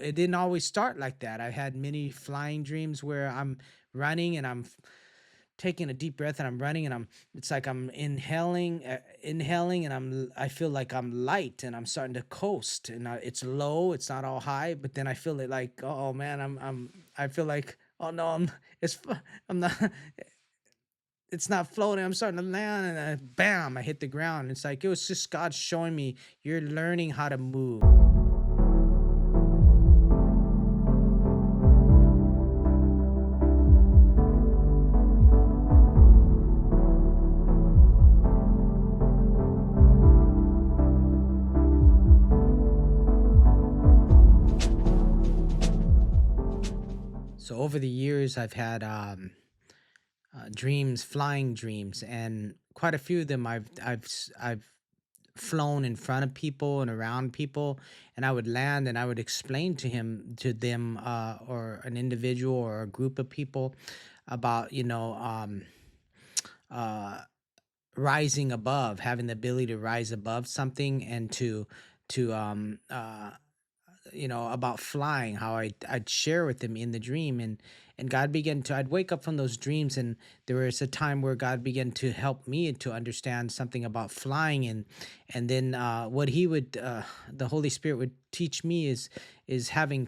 it didn't always start like that. I had many flying dreams where I'm running and taking a deep breath and I'm running and it's like I'm inhaling and I feel like I'm light and I'm starting to coast and it's low, it's not all high, but then I feel it like, oh man, I feel like, oh no, I'm not, it's not floating. I'm starting to land and bam, I hit the ground. It's like, it was just God showing me you're learning how to move. So over the years, I've had dreams, flying dreams, and quite a few of them I've flown in front of people and around people, and I would land and I would explain to them or an individual or a group of people about uh, rising above, having the ability to rise above something and to about flying, how I'd share with them in the dream, and God began to, I'd wake up from those dreams, and there was a time where God began to help me to understand something about flying, and then what he would the Holy Spirit would teach me is having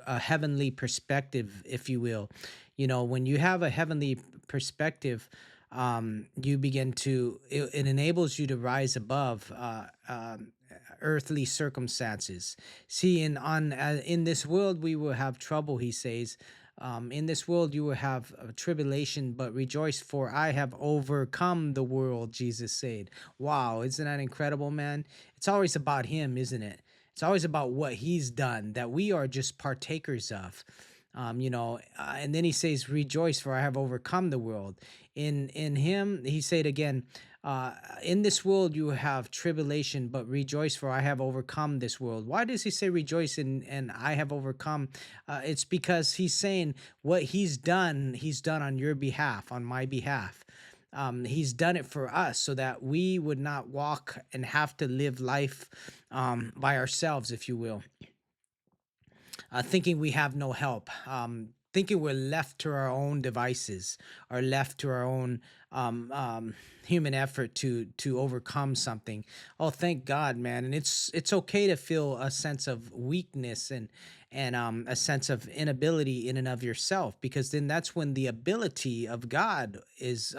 a heavenly perspective, if you will. When you have a heavenly perspective, you begin to, it enables you to rise above earthly circumstances. See, in this world we will have trouble, he says. In this world you will have tribulation, but rejoice, for I have overcome the world, Jesus said. Wow, isn't that incredible, man? It's always about him, isn't it? It's always about what he's done, that we are just partakers of. And then he says, rejoice, for I have overcome the world. In him, he said again, in this world you have tribulation, but rejoice, for I have overcome this world. Why does he say rejoice and I have overcome? It's because he's saying what he's done on your behalf, on my behalf. He's done it for us so that we would not walk and have to live life by ourselves, if you will, thinking we have no help, thinking we're left to our own devices or left to our own human effort to overcome something. Oh, thank God, man! And it's okay to feel a sense of weakness and a sense of inability in and of yourself, because then that's when the ability of God is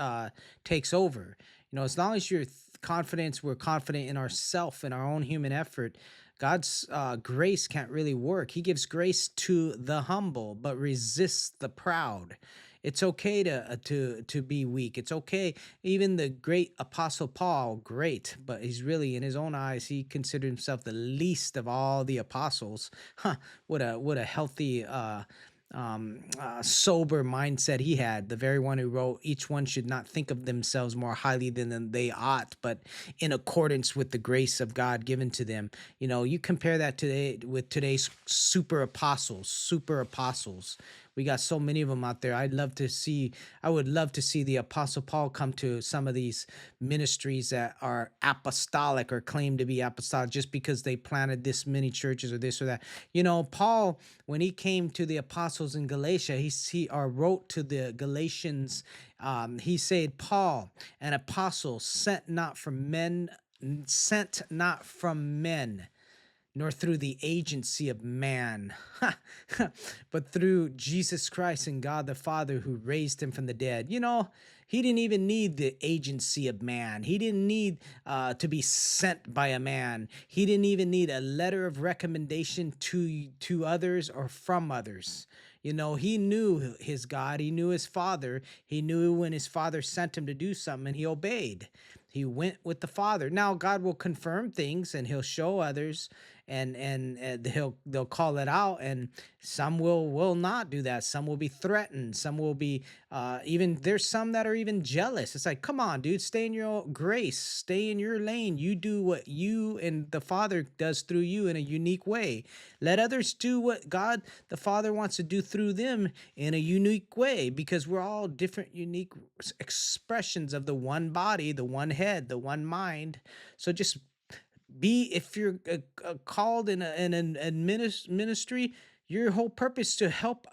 takes over. As long as we're confident in ourself and our own human effort, God's grace can't really work. He gives grace to the humble, but resists the proud. It's okay to be weak. It's okay. Even the great apostle Paul, great, but he's really, in his own eyes, he considered himself the least of all the apostles. Huh, what a healthy sober mindset he had. The very one who wrote, "Each one should not think of themselves more highly than they ought, but in accordance with the grace of God given to them." You compare that today with today's super apostles. We got so many of them out there. I would love to see the Apostle Paul come to some of these ministries that are apostolic or claim to be apostolic just because they planted this many churches or this or that. Paul, when he came to the apostles in Galatia, he wrote to the Galatians. He said, "Paul, an apostle, sent not from men, nor through the agency of man, but through Jesus Christ and God the Father who raised him from the dead." He didn't even need the agency of man. He didn't need to be sent by a man. He didn't even need a letter of recommendation to others or from others. He knew his God. He knew his Father. He knew when his Father sent him to do something, and he obeyed. He went with the Father. Now God will confirm things and he'll show others, and they'll call it out, and some will not do that. Some will be threatened. Some will be even, there's some that are even jealous. It's like, come on, dude, stay in your grace, stay in your lane. You do what you and the Father does through you in a unique way. Let others do what God the Father wants to do through them in a unique way, because we're all different, unique expressions of the one body, the one head, the one mind. So just Be if you're called in an ministry, your whole purpose to help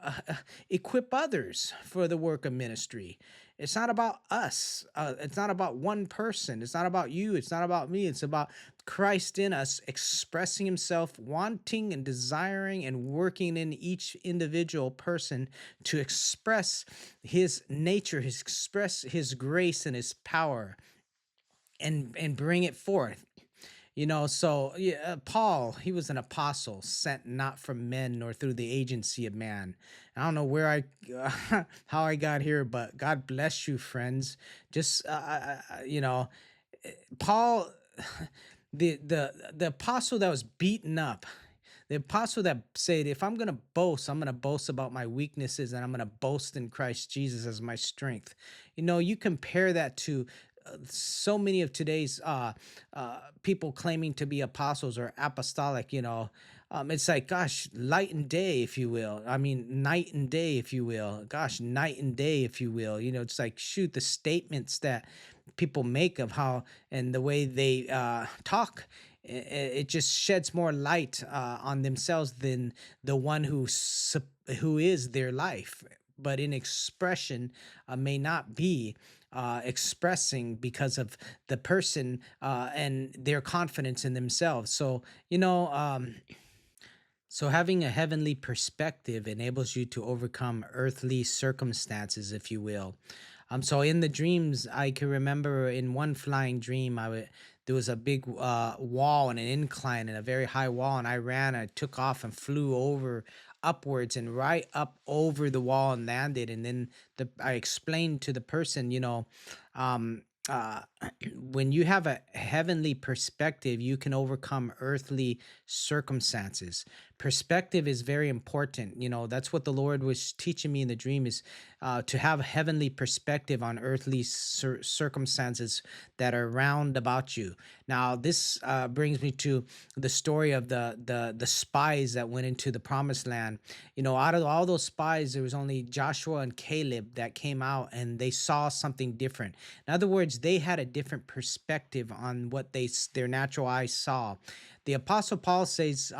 equip others for the work of ministry. It's not about us. It's not about one person. It's not about you. It's not about me. It's about Christ in us expressing himself, wanting and desiring and working in each individual person to express his nature, his express his grace and his power and bring it forth. So yeah, Paul, he was an apostle sent not from men nor through the agency of man. I don't know where how I got here, but God bless you, friends. Just Paul, the apostle that was beaten up, the apostle that said, if I'm gonna boast, I'm gonna boast about my weaknesses, and I'm gonna boast in Christ Jesus as my strength. You compare that to so many of today's people claiming to be apostles or apostolic. It's like, gosh, light and day, if you will. I mean, night and day, if you will. Gosh, night and day, if you will. It's like, shoot, the statements that people make of how and the way they talk, it just sheds more light on themselves than the one who is their life. But in expression, may not be expressing because of the person and their confidence in themselves. So having a heavenly perspective enables you to overcome earthly circumstances, if you will. So in the dreams, I can remember in one flying dream, there was a big wall and an incline and a very high wall, and I ran, I took off and flew over upwards and right up over the wall and landed. And then I explained to the person, um, uh, when you have a heavenly perspective, you can overcome earthly circumstances. Perspective is very important. That's what the Lord was teaching me in the dream, is to have a heavenly perspective on earthly circumstances that are round about you. Now, this brings me to the story of the spies that went into the promised land. Out of all those spies, there was only Joshua and Caleb that came out and they saw something different. In other words, they had a different perspective on what their natural eyes saw. The Apostle Paul says,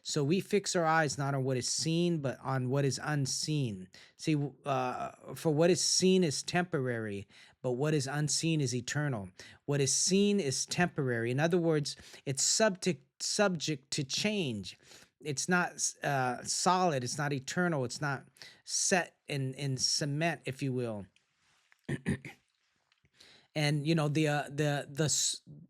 so we fix our eyes not on what is seen, but on what is unseen. See, for what is seen is temporary, but what is unseen is eternal. What is seen is temporary. In other words, it's subject to change. It's not solid. It's not eternal. It's not set in cement, if you will. And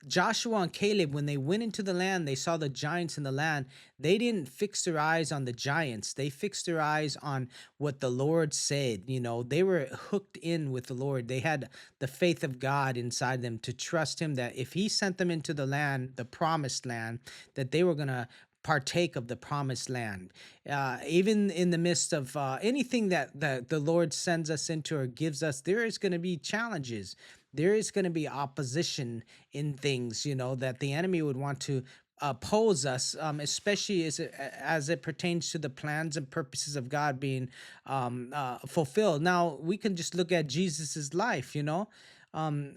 Joshua and Caleb, when they went into the land, they saw the giants in the land. They didn't fix their eyes on the giants. They fixed their eyes on what the Lord said. They were hooked in with the Lord. They had the faith of God inside them to trust him that if he sent them into the land, the promised land, that they were going to partake of the promised land. Even in the midst of anything that the Lord sends us into or gives us, there is going to be challenges. There is going to be opposition in things, that the enemy would want to oppose us, especially as it pertains to the plans and purposes of God being fulfilled. Now, we can just look at Jesus's life, um,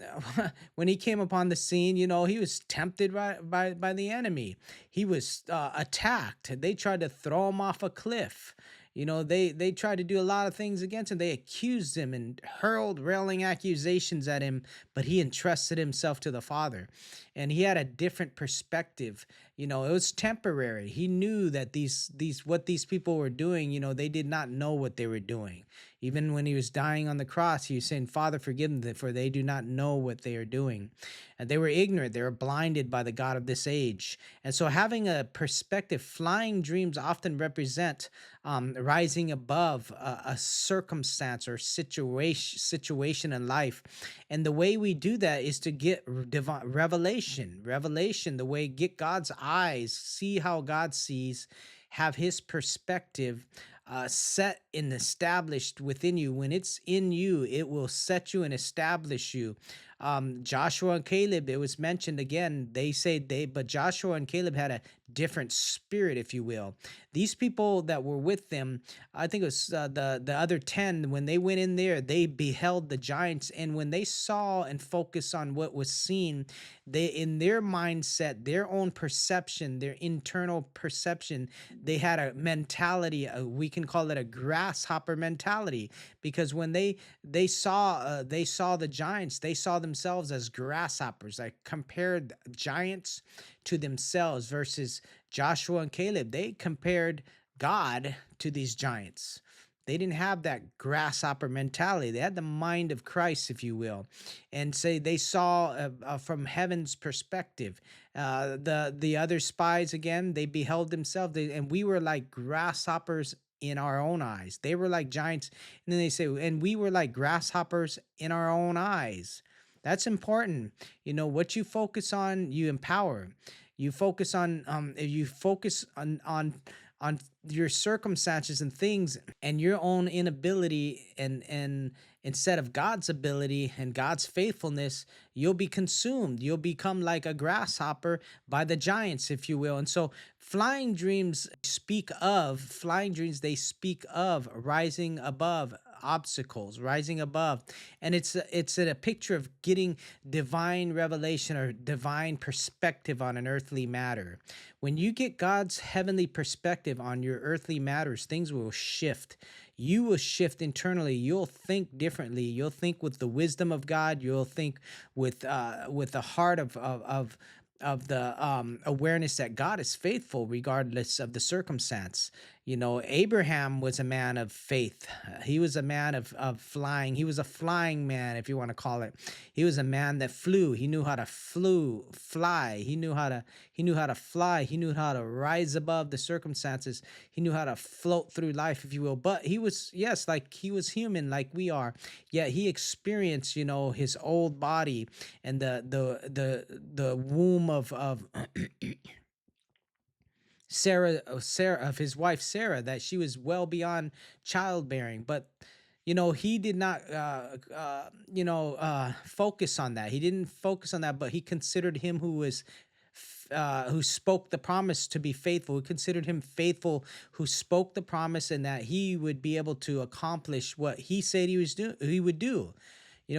when he came upon the scene, he was tempted by the enemy. He was attacked. They tried to throw him off a cliff. They tried to do a lot of things against him. They accused him and hurled railing accusations at him, but he entrusted himself to the Father. And he had a different perspective. It was temporary. He knew that these what these people were doing, they did not know what they were doing. Even when he was dying on the cross, he was saying, Father, forgive them, for they do not know what they are doing. And they were ignorant. They were blinded by the God of this age. And so having a perspective, flying dreams often represent rising above a circumstance or situation in life. And the way we do that is to get divine revelation, the way get God's eyes, see how God sees, have his perspective set and established within you. When it's in you, it will set you and establish you. Joshua and Caleb, it was mentioned again. They say but Joshua and Caleb had a different spirit, if you will. These people that were with them, I think it was the other 10, when they went in there, they beheld the giants. And when they saw and focused on what was seen, they, in their mindset, their own perception, their internal perception, they had a mentality, we can call it a grasshopper mentality, because when they saw the giants, they saw themselves as grasshoppers. Like, compared giants to themselves versus Joshua and Caleb, they compared God to these giants. They didn't have that grasshopper mentality. They had the mind of Christ, if you will, and say they saw from heaven's perspective. The other spies, again, they beheld themselves, and we were like grasshoppers in our own eyes. They were like giants, and then they say, and we were like grasshoppers in our own eyes. That's important. What you focus on, you empower. You focus on if you focus on your circumstances and things and your own inability, and instead of God's ability and God's faithfulness, you'll be consumed. You'll become like a grasshopper by the giants, if you will. And so flying dreams, they speak of rising above obstacles, rising above. And it's a picture of getting divine revelation or divine perspective on an earthly matter. When you get God's heavenly perspective on your earthly matters, things will shift. You will shift internally. You'll think differently. You'll think with the wisdom of God. You'll think with the heart of the awareness that God is faithful regardless of the circumstance. Abraham was a man of faith. He was a man of flying. He was a flying man, if you want to call it. He was a man that flew. He knew how to fly. He knew how to fly. He knew how to rise above the circumstances. He knew how to float through life, if you will. But he was, yes, like he was human, like we are. Yet he experienced, his old body and the womb of Sarah, of his wife Sarah, that she was well beyond childbearing. But he did not focus on that. He didn't focus on that, but he considered him who spoke the promise to be faithful. He considered him faithful, who spoke the promise, and that he would be able to accomplish what he said he would do.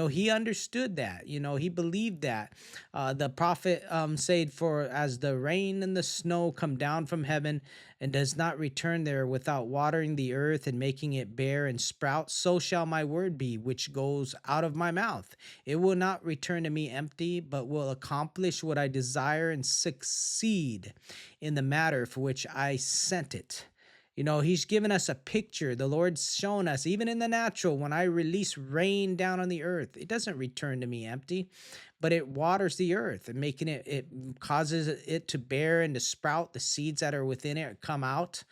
He understood that. He believed that. The prophet said, "For as the rain and the snow come down from heaven and does not return there without watering the earth and making it bear and sprout, so shall my word be which goes out of my mouth. It will not return to me empty, but will accomplish what I desire and succeed in the matter for which I sent it." He's given us a picture. The Lord's shown us, even in the natural, when I release rain down on the earth, it doesn't return to me empty, but it waters the earth and it causes it to bear and to sprout. The seeds that are within it come out,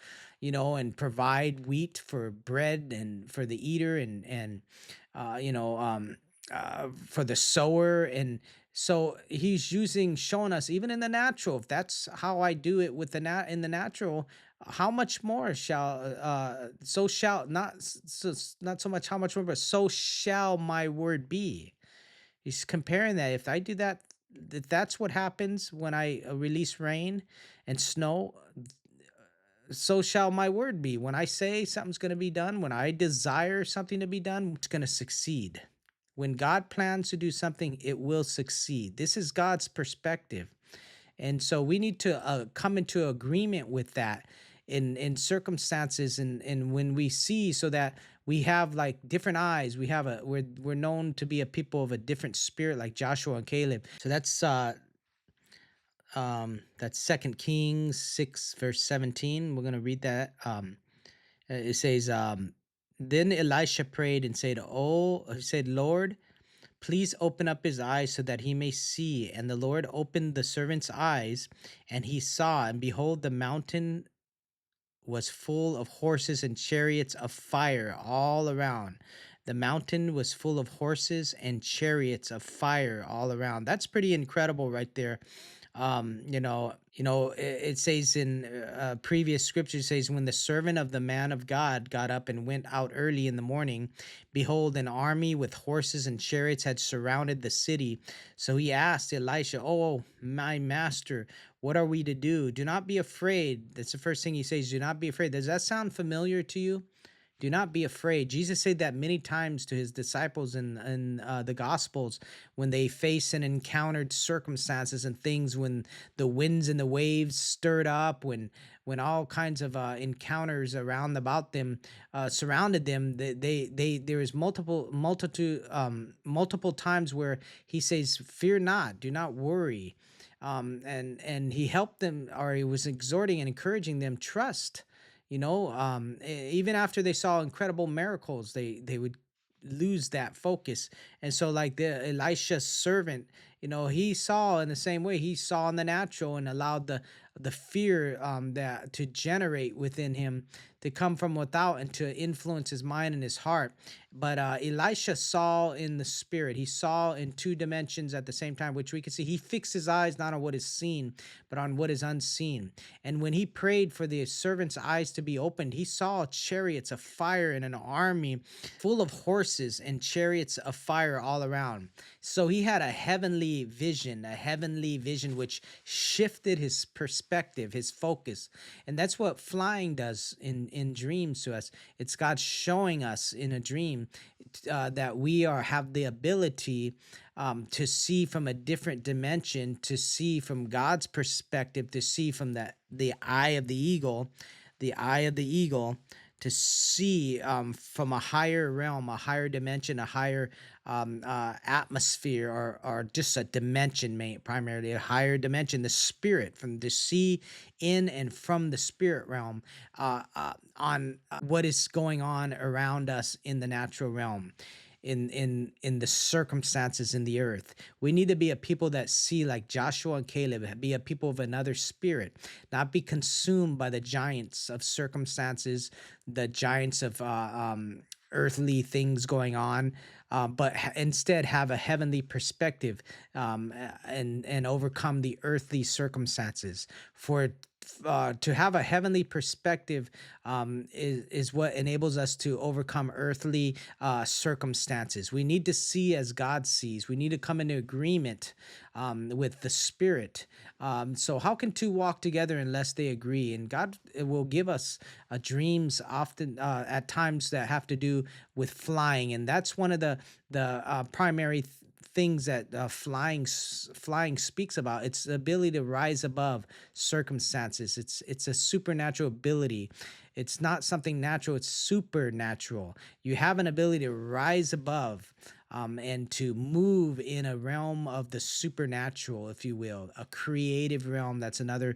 and provide wheat for bread and for the eater, and for the sower. And so he's showing us, even in the natural, if that's how I do it with in the natural, how much more shall so shall not not so much how much more, but so shall my word be. He's comparing that. If I do that, if that's what happens when I release rain and snow, so shall my word be. When I say something's going to be done, when I desire something to be done, it's going to succeed. When God plans to do something, it will succeed. This is God's perspective. And so we need to come into agreement with that in circumstances, and when we see, so that we have like different eyes. We're known to be a people of a different spirit, like Joshua and Caleb. So that's Second Kings 6 verse 17. We're gonna read that. It says, then Elisha prayed and said, "Oh," he said, "Lord, please open up his eyes so that he may see." And the Lord opened the servant's eyes, and he saw, and behold, the mountain was full of horses and chariots of fire all around. The mountain was full of horses and chariots of fire all around. That's pretty incredible right there. It says in previous scripture says, when the servant of the man of God got up and went out early in the morning, behold, an army with horses and chariots had surrounded the city. So he asked Elisha, "Oh, my master, what are we to do? Do not be afraid." That's the first thing he says. Do not be afraid. Does that sound familiar to you? Do not be afraid. Jesus said that many times to his disciples in the Gospels when they faced and encountered circumstances and things, when the winds and the waves stirred up, when all kinds of encounters around about them surrounded them. There is multiple times where he says, "Fear not, do not worry," and he helped them, or he was exhorting and encouraging them, trust. Even after they saw incredible miracles, they would lose that focus. And so, like the Elisha's servant, he saw in the same way. He saw in the natural and allowed the fear that to generate within him, to come from without and to influence his mind and his heart. But Elisha saw in the spirit. He saw in two dimensions at the same time, which we can see. He fixed his eyes not on what is seen, but on what is unseen. And when he prayed for the servant's eyes to be opened, he saw chariots of fire and an army full of horses and chariots of fire all around. So he had a heavenly vision which shifted his perspective, his focus. And that's what flying does in dreams to us. It's God showing us in a dream that we have the ability to see from a different dimension, to see from God's perspective, to see from the eye of the eagle, the eye of the eagle, to see from a higher realm, a higher dimension, a higher atmosphere, or just a dimension, primarily a higher dimension, the spirit, from the see in and from the spirit realm, on what is going on around us in the natural realm, in the circumstances in the earth. We need to be a people that see like Joshua and Caleb, be a people of another spirit, not be consumed by the giants of circumstances, the giants of earthly things going on, but instead have a heavenly perspective, and overcome the earthly circumstances. For to have a heavenly perspective is what enables us to overcome earthly circumstances. We need to see as God sees. We need to come into agreement with the Spirit. So, how can two walk together unless they agree? And God will give us dreams often, at times, that have to do with flying, and that's one of the primary things that flying speaks about. It's the ability to rise above circumstances. It's a supernatural ability. It's not something natural, it's supernatural. You have an ability to rise above, and to move in a realm of the supernatural, if you will, a creative realm. That's another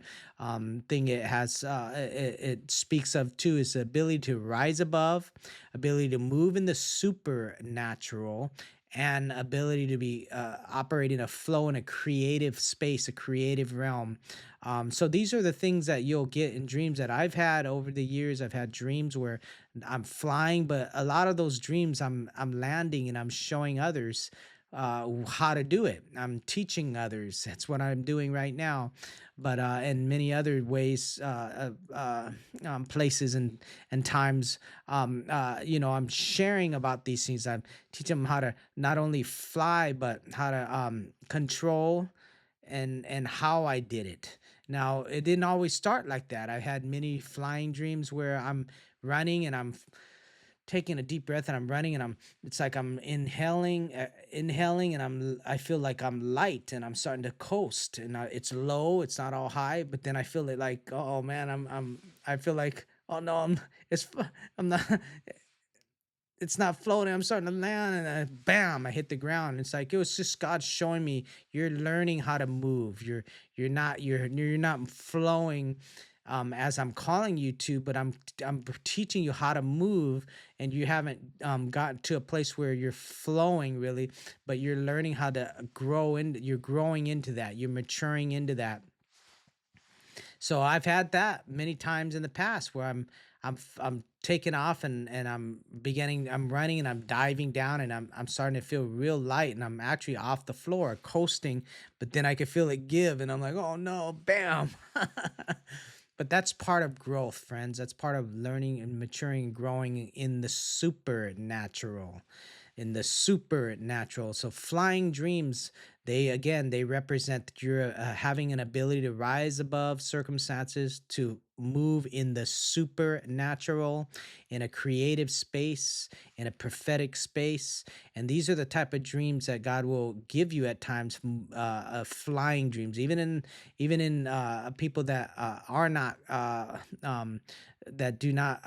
thing it has. It speaks of too, is the ability to rise above, ability to move in the supernatural, and ability to be operating a flow in a creative space, a creative realm. So these are the things that you'll get in dreams that I've had over the years. I've had dreams where I'm flying, but a lot of those dreams I'm landing and I'm showing others how to do it. I'm teaching others. That's what I'm doing right now. But in many other ways, places and times, I'm sharing about these things. I'm teaching them how to not only fly, but how to control, and how I did it. Now, it didn't always start like that. I had many flying dreams where I'm running and I'm taking a deep breath and I'm running and it's like I'm inhaling, and I feel like I'm light and I'm starting to coast, and it's low, it's not all high, but then I feel it like, oh man, I feel like, oh no, I'm not, it's not floating. I'm starting to land, and bam, I hit the ground. It's like it was just God showing me you're learning how to move. You're not flowing as I'm calling you to, but I'm teaching you how to move, and you haven't gotten to a place where you're flowing really, but you're learning how to grow in. You're growing into that. You're maturing into that. So I've had that many times in the past where I'm taking off, and I'm running, and I'm diving down, and I'm starting to feel real light, and I'm actually off the floor coasting, but then I could feel it give, and I'm like, oh no, bam. But that's part of growth, friends. That's part of learning and maturing and growing in the supernatural. In the supernatural. So flying dreams, they again, they represent that you're having an ability to rise above circumstances, to move in the supernatural, in a creative space, in a prophetic space. And these are the type of dreams that God will give you at times, flying dreams, even in people that are not that do not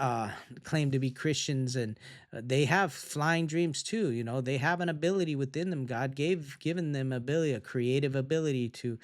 claim to be Christians, and they have flying dreams too. You know, they have an ability within them. God gave given them ability, a creative ability to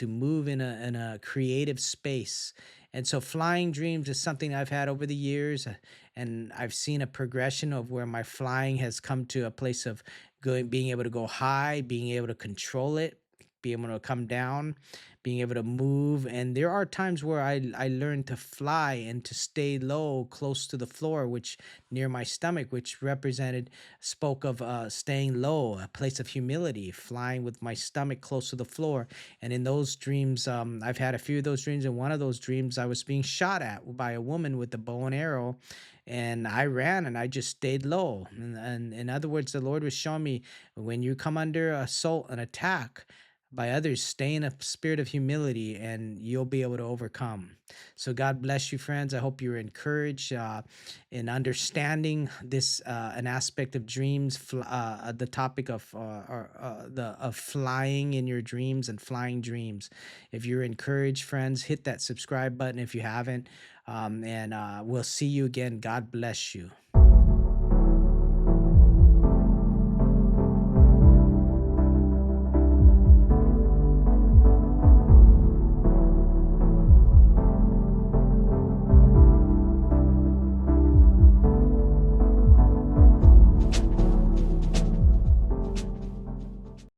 move in a creative space. And so flying dreams is something I've had over the years, and I've seen a progression of where my flying has come to a place of going, being able to go high, being able to control it, being able to come down, being able to move. And there are times where I learned to fly and to stay low, close to the floor, which near my stomach, which represented, spoke of staying low, a place of humility, flying with my stomach close to the floor. And in those dreams, I've had a few of those dreams. And one of those dreams, I was being shot at by a woman with a bow and arrow, and I ran and I just stayed low. And in other words, the Lord was showing me, when you come under assault and attack by others, stay in a spirit of humility, and you'll be able to overcome. So, God bless you, friends. I hope you're encouraged in understanding this, an aspect of dreams, the topic of the of flying in your dreams and flying dreams. If you're encouraged, friends, hit that subscribe button if you haven't, and we'll see you again. God bless you.